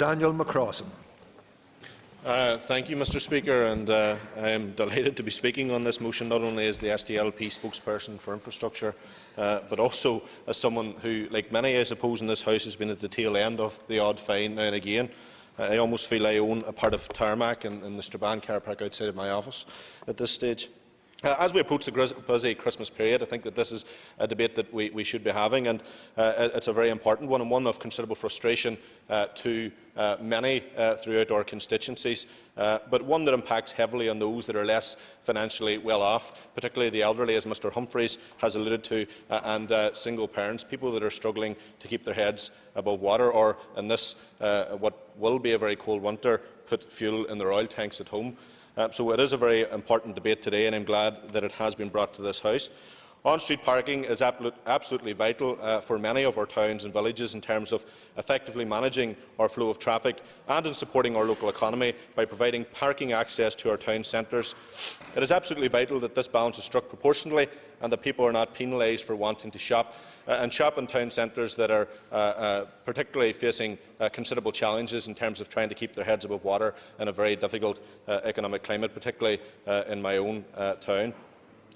Daniel McCrossan. Thank you, Mr. Speaker, and I am delighted to be speaking on this motion, not only as the SDLP spokesperson for infrastructure, but also as someone who, like many, I suppose, in this House, has been at the tail end of the odd fine now and again. I almost feel I own a part of tarmac in the Strabane car park outside of my office at this stage. As we approach the busy Christmas period, I think that this is a debate that we should be having, and it's a very important one, and one of considerable frustration to many throughout our constituencies, but one that impacts heavily on those that are less financially well off, particularly the elderly, as Mr Humphreys has alluded to, and single parents, people that are struggling to keep their heads above water, or in this, what will be a very cold winter, put fuel in their oil tanks at home. So it is a very important debate today, and I am glad that it has been brought to this House. On-street parking is absolutely vital for many of our towns and villages in terms of effectively managing our flow of traffic and in supporting our local economy by providing parking access to our town centres. It is absolutely vital that this balance is struck proportionally and that people are not penalised for wanting to shop in town centres that are particularly facing considerable challenges in terms of trying to keep their heads above water in a very difficult economic climate, particularly in my own town.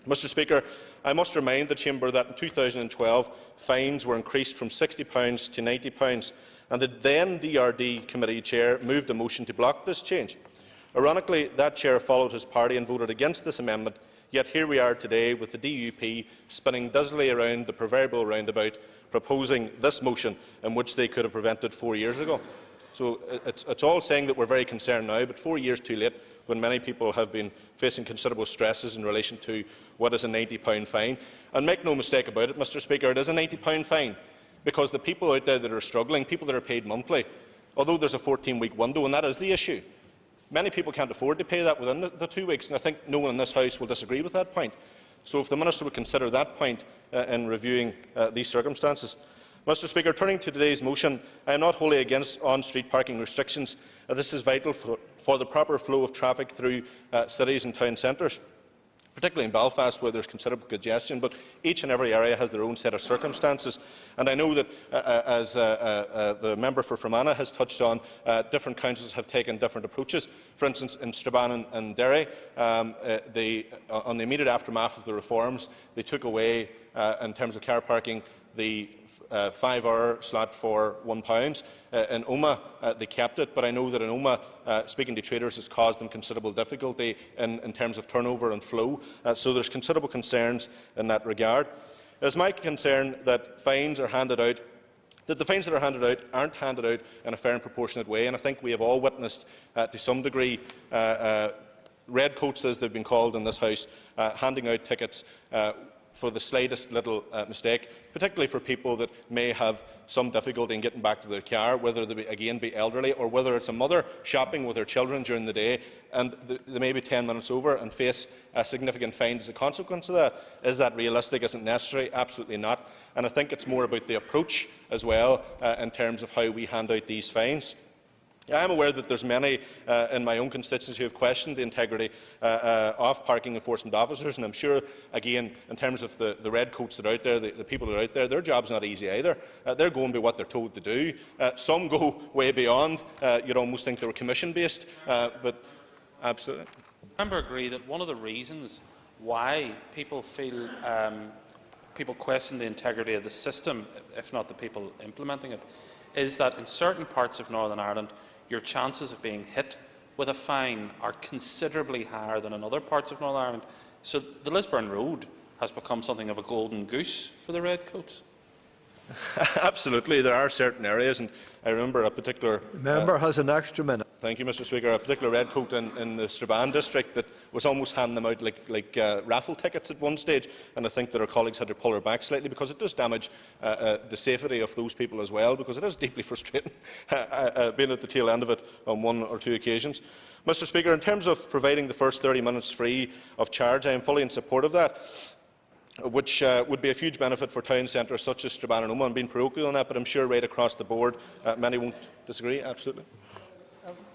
Mr Speaker, I must remind the Chamber that in 2012 fines were increased from £60 to £90, and the then DRD committee chair moved a motion to block this change. Ironically, that chair followed his party and voted against this amendment, yet here we are today with the DUP spinning dizzily around the proverbial roundabout, proposing this motion in which they could have prevented 4 years ago. So it's all saying that we're very concerned now, but 4 years too late, when many people have been facing considerable stresses in relation to what is a £90 fine. And make no mistake about it, Mr Speaker, it is a £90 fine, because the people out there that are struggling, people that are paid monthly, although there's a 14-week window, and that is the issue, many people can't afford to pay that within the 2 weeks, and I think no one in this House will disagree with that point. So if the Minister would consider that point in reviewing these circumstances. Mr Speaker, turning to today's motion, I am not wholly against on-street parking restrictions. This is vital for the proper flow of traffic through cities and town centres, particularly in Belfast, where there is considerable congestion, but each and every area has their own set of circumstances. And I know that, as the member for Fermanagh has touched on, different councils have taken different approaches. For instance, in Strabane and Derry, on the immediate aftermath of the reforms, they took away, in terms of car parking, the 5-hour slot for £1. In Omagh, they kept it, but I know that in Omagh, speaking to traders has caused them considerable difficulty in terms of turnover and flow. So there are considerable concerns in that regard. It is my concern that fines are handed out, that the fines that are handed out aren't handed out in a fair and proportionate way, and I think we have all witnessed, to some degree, red coats, as they've been called in this House, handing out tickets for the slightest little mistake, particularly for people that may have some difficulty in getting back to their car, whether they be elderly or whether it's a mother shopping with her children during the day and they may be 10 minutes over and face a significant fine as a consequence of that. Is that realistic? Is it necessary? Absolutely not. And I think it's more about the approach as well in terms of how we hand out these fines. I am aware that there are many in my own constituency who have questioned the integrity of parking enforcement officers, and I am sure, again, in terms of the red coats that are out there, the people that are out there, their job's not easy either. They're going by what they're told to do. Some go way beyond. You'd almost think they were commission-based, but absolutely. I agree that one of the reasons why people feel people question the integrity of the system, if not the people implementing it, is that in certain parts of Northern Ireland, your chances of being hit with a fine are considerably higher than in other parts of Northern Ireland. So the Lisburn Road has become something of a golden goose for the redcoats. Absolutely, there are certain areas, and I remember a particular member has an extra minute. Thank you, Mr. Speaker. A particular redcoat in the Strabane district that was almost handing them out like raffle tickets at one stage, and I think that our colleagues had to pull her back slightly because it does damage the safety of those people as well, because it is deeply frustrating being at the tail end of it on 1 or 2 occasions. Mr. Speaker, in terms of providing the first 30 minutes free of charge, I am fully in support of that, which would be a huge benefit for town centres such as Strabane and Omagh. I'm being parochial on that, but I'm sure right across the board many won't disagree. Absolutely.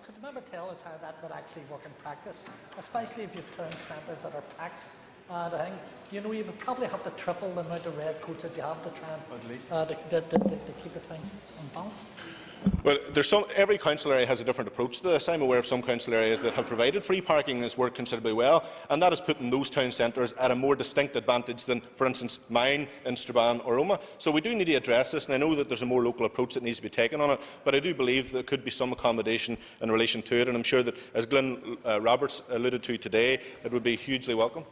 Could the member tell us how that would actually work in practice, especially if you have town centres that are packed? And I think you would probably have to triple the amount of red coats that you have to try and to keep the thing on balance. Well, every council area has a different approach to this. I'm aware of some council areas that have provided free parking and has worked considerably well, and that has put in those town centres at a more distinct advantage than, for instance, mine in Strabane or Roma. So we do need to address this, and I know that there's a more local approach that needs to be taken on it, but I do believe there could be some accommodation in relation to it, and I'm sure that, as Glenn Roberts alluded to today, it would be hugely welcome.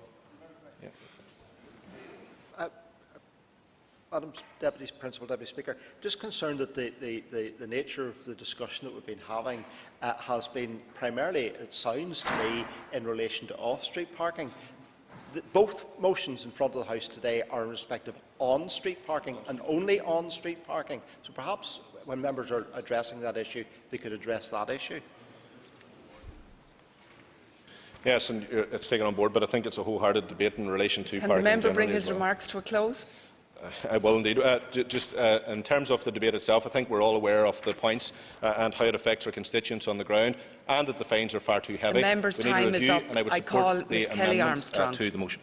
Madam Principal Deputy Speaker, just concerned that the nature of the discussion that we've been having has been primarily, it sounds to me, in relation to off-street parking. Both motions in front of the House today are in respect of on-street parking and only on-street parking. So perhaps when members are addressing that issue, they could address that issue. Yes, and it's taken on board, but I think it's a wholehearted debate in relation to Can parking. the member bring generally his remarks to a close? I will indeed. Just in terms of the debate itself, I think we're all aware of the points and how it affects our constituents on the ground, and that the fines are far too heavy. The member's time is up. And I would I call support the Ms Kelly amendment Armstrong. to the motion.